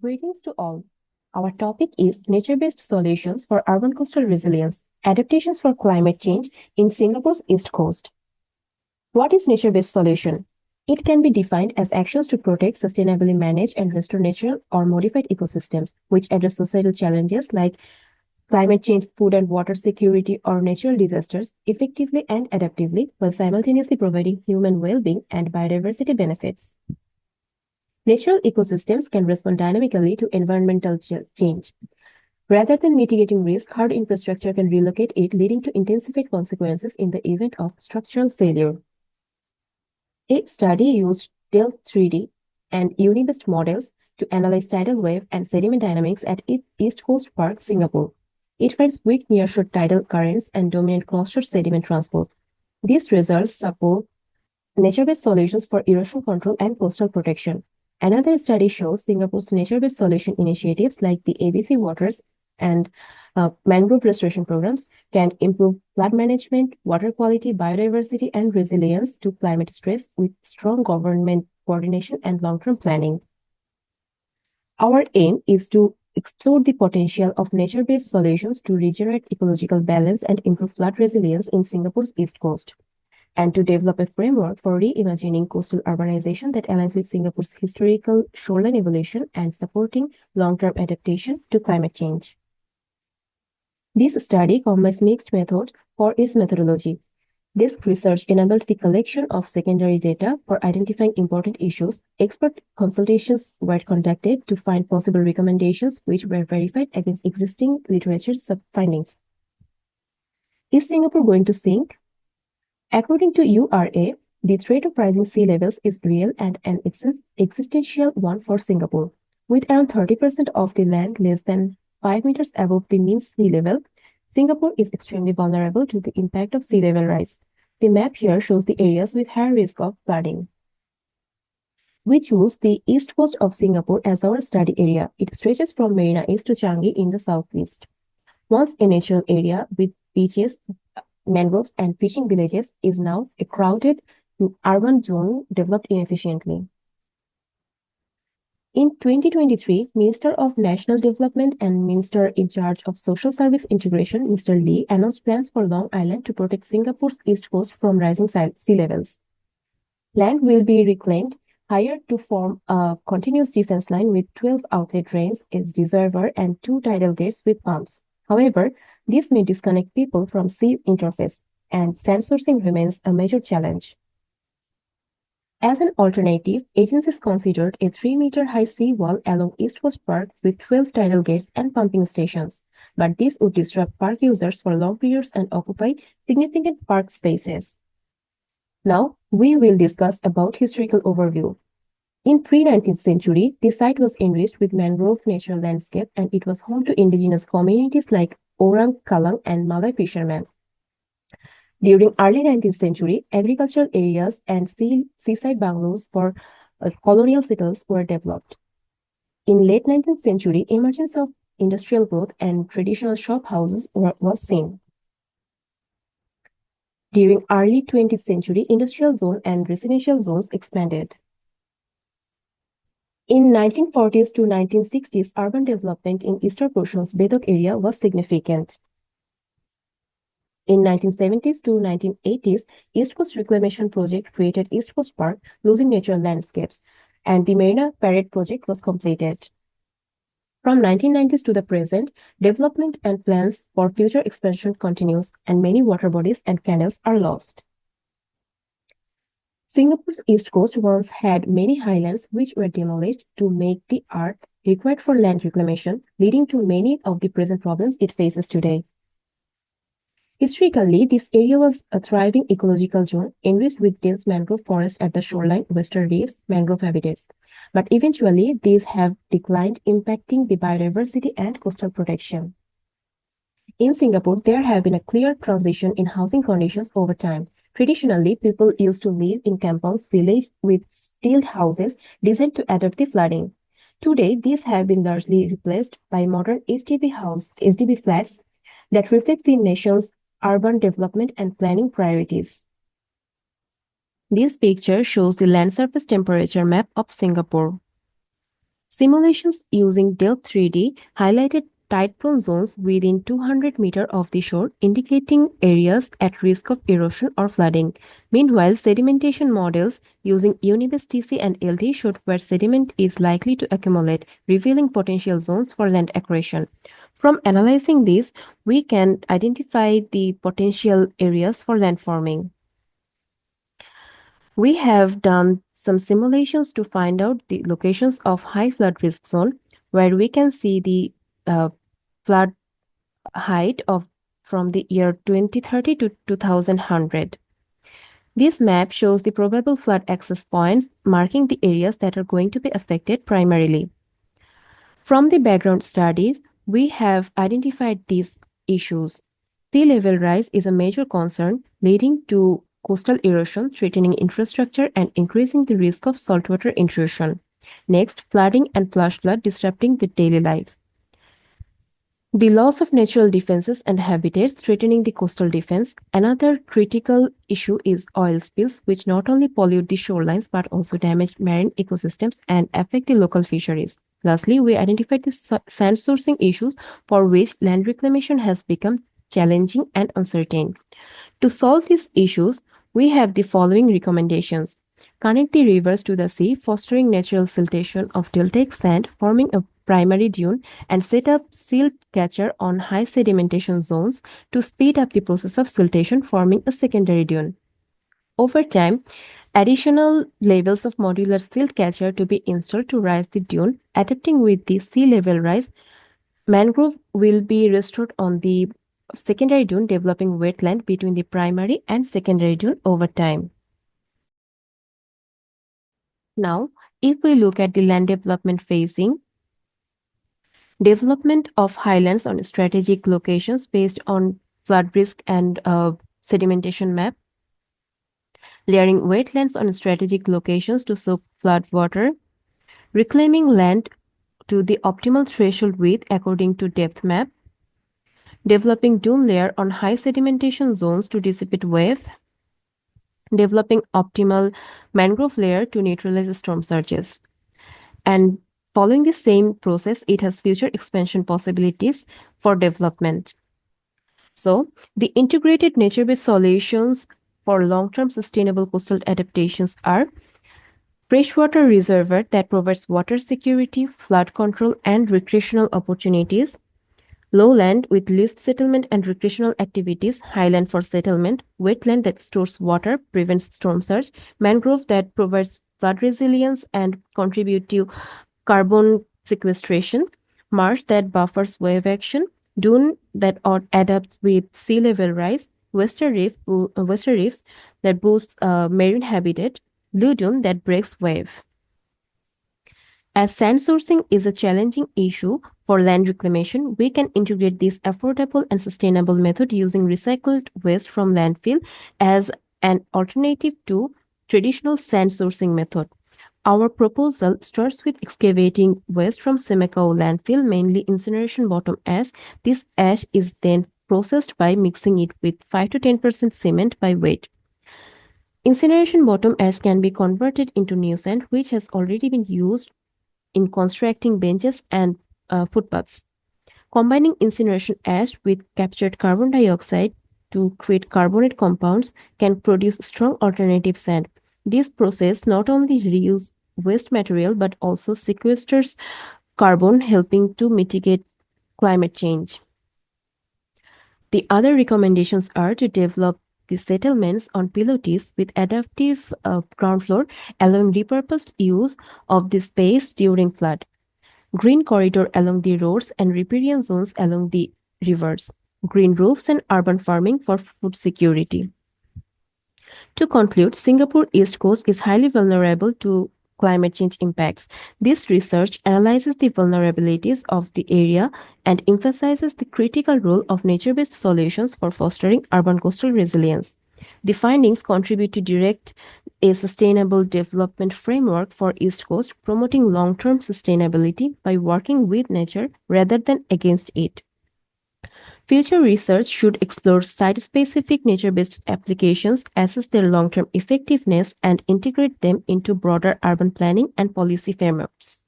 Greetings to all. Our topic is nature-based solutions for urban coastal resilience, adaptations for climate change in Singapore's East Coast. What is nature-based solution? It can be defined as actions to protect, sustainably manage, and restore natural or modified ecosystems, which address societal challenges like climate change, food and water security, or natural disasters effectively and adaptively, while simultaneously providing human well-being and biodiversity benefits. Natural ecosystems can respond dynamically to environmental change. Rather than mitigating risk, hard infrastructure can relocate it, leading to intensified consequences in the event of structural failure. A study used Delft 3D and Unibest models to analyze tidal wave and sediment dynamics at East Coast Park, Singapore. It finds weak nearshore tidal currents and dominant cross-shore sediment transport. These results support nature-based solutions for erosion control and coastal protection. Another study shows Singapore's nature-based solution initiatives like the ABC Waters and mangrove restoration programs can improve flood management, water quality, biodiversity, and resilience to climate stress with strong government coordination and long-term planning. Our aim is to explore the potential of nature-based solutions to regenerate ecological balance and improve flood resilience in Singapore's East Coast, and to develop a framework for reimagining coastal urbanization that aligns with Singapore's historical shoreline evolution and supporting long-term adaptation to climate change. This study combines mixed method for its methodology. This research enabled the collection of secondary data for identifying important issues. Expert consultations were conducted to find possible recommendations which were verified against existing literature findings. Is Singapore going to sink? According to URA, the threat of rising sea levels is real and an existential one for Singapore. With around 30% of the land less than 5 meters above the mean sea level, Singapore is extremely vulnerable to the impact of sea level rise. The map here shows the areas with higher risk of flooding. We choose the east coast of Singapore as our study area. It stretches from Marina East to Changi in the southeast. Once a natural area with beaches, mangroves, and fishing villages, is now a crowded urban zone developed inefficiently. In 2023, Minister of National Development and Minister in charge of Social Service Integration, Mr. Lee, announced plans for Long Island to protect Singapore's east coast from rising sea levels. Land will be reclaimed, hired to form a continuous defense line with 12 outlet drains, a reservoir, and 2 tidal gates with pumps. However, this may disconnect people from sea interface, and sand sourcing remains a major challenge. As an alternative, agencies considered a 3-meter-high seawall along East Coast Park with 12 tidal gates and pumping stations, but this would disrupt park users for long periods and occupy significant park spaces. Now, we will discuss about historical overview. In pre-19th century, the site was enriched with mangrove natural landscape and it was home to indigenous communities like Orang Kalang and Malay fishermen. During early 19th century, agricultural areas and seaside bungalows for colonial settlers were developed. In late 19th century, emergence of industrial growth and traditional shop houses was seen. During early 20th century, industrial zone and residential zones expanded. In 1940s to 1960s, urban development in eastern portions Bedok area was significant. In 1970s to 1980s, East Coast Reclamation Project created East Coast Park, losing natural landscapes, and the Marina Parade Project was completed. From 1990s to the present, development and plans for future expansion continues, and many water bodies and canals are lost. Singapore's east coast once had many highlands which were demolished to make the earth required for land reclamation, leading to many of the present problems it faces today. Historically, this area was a thriving ecological zone enriched with dense mangrove forest at the shoreline, western reefs, mangrove habitats. But eventually, these have declined, impacting the biodiversity and coastal protection. In Singapore, there have been a clear transition in housing conditions over time. Traditionally, people used to live in kampongs villages with steel houses designed to adapt to flooding. Today, these have been largely replaced by modern HDB flats that reflect the nation's urban development and planning priorities. This picture shows the land surface temperature map of Singapore. Simulations using Delft 3D highlighted tide-prone zones within 200 meters of the shore, indicating areas at risk of erosion or flooding. Meanwhile, sedimentation models using Unibase TC and LD showed where sediment is likely to accumulate, revealing potential zones for land accretion. From analyzing this, we can identify the potential areas for landforming. We have done some simulations to find out the locations of high flood risk zone, where we can see the flood height of from the year 2030 to 2100. This map shows the probable flood access points, marking the areas that are going to be affected primarily. From the background studies, we have identified these issues. Sea level rise is a major concern, leading to coastal erosion, threatening infrastructure, and increasing the risk of saltwater intrusion. Next, flooding and flash flood disrupting the daily life. The loss of natural defenses and habitats threatening the coastal defense. Another critical issue is oil spills, which not only pollute the shorelines but also damage marine ecosystems and affect the local fisheries. Lastly, we identified the sand sourcing issues for which land reclamation has become challenging and uncertain. To solve these issues, we have the following recommendations. Connect the rivers to the sea, fostering natural siltation of deltaic sand, forming a primary dune, and set up silt catcher on high sedimentation zones to speed up the process of siltation, forming a secondary dune. Over time, additional levels of modular silt catcher to be installed to rise the dune, adapting with the sea level rise. Mangrove will be restored on the secondary dune, developing wetland between the primary and secondary dune over time. Now, if we look at the land development phasing, development of highlands on strategic locations based on flood risk and sedimentation map, layering wetlands on strategic locations to soak flood water, reclaiming land to the optimal threshold width according to depth map, developing dune layer on high sedimentation zones to dissipate wave, developing optimal mangrove layer to neutralize storm surges. And following the same process, it has future expansion possibilities for development. So, the integrated nature-based solutions for long-term sustainable coastal adaptations are freshwater reservoir that provides water security, flood control, and recreational opportunities, lowland with least settlement and recreational activities, highland for settlement, wetland that stores water, prevents storm surge, mangrove that provides flood resilience and contribute to carbon sequestration, marsh that buffers wave action, dune that adapts with sea level rise, western reefs that boosts marine habitat, blue dune that breaks wave. As sand sourcing is a challenging issue for land reclamation, we can integrate this affordable and sustainable method using recycled waste from landfill as an alternative to traditional sand sourcing method. Our proposal starts with excavating waste from ICCAUA landfill, mainly incineration bottom ash. This ash is then processed by mixing it with 5 to 10% cement by weight. Incineration bottom ash can be converted into new sand, which has already been used in constructing benches and footpaths. Combining incineration ash with captured carbon dioxide to create carbonate compounds can produce strong alternative sand. This process not only reuses waste material but also sequesters carbon, helping to mitigate climate change. The other recommendations are to develop the settlements on pilotis with adaptive ground floor, allowing repurposed use of the space during flood, green corridor along the roads and riparian zones along the rivers, green roofs and urban farming for food security. To conclude, Singapore East Coast is highly vulnerable to climate change impacts. This research analyzes the vulnerabilities of the area and emphasizes the critical role of nature-based solutions for fostering urban coastal resilience. The findings contribute to direct a sustainable development framework for East Coast, promoting long-term sustainability by working with nature rather than against it. Future research should explore site-specific nature-based applications, assess their long-term effectiveness, and integrate them into broader urban planning and policy frameworks.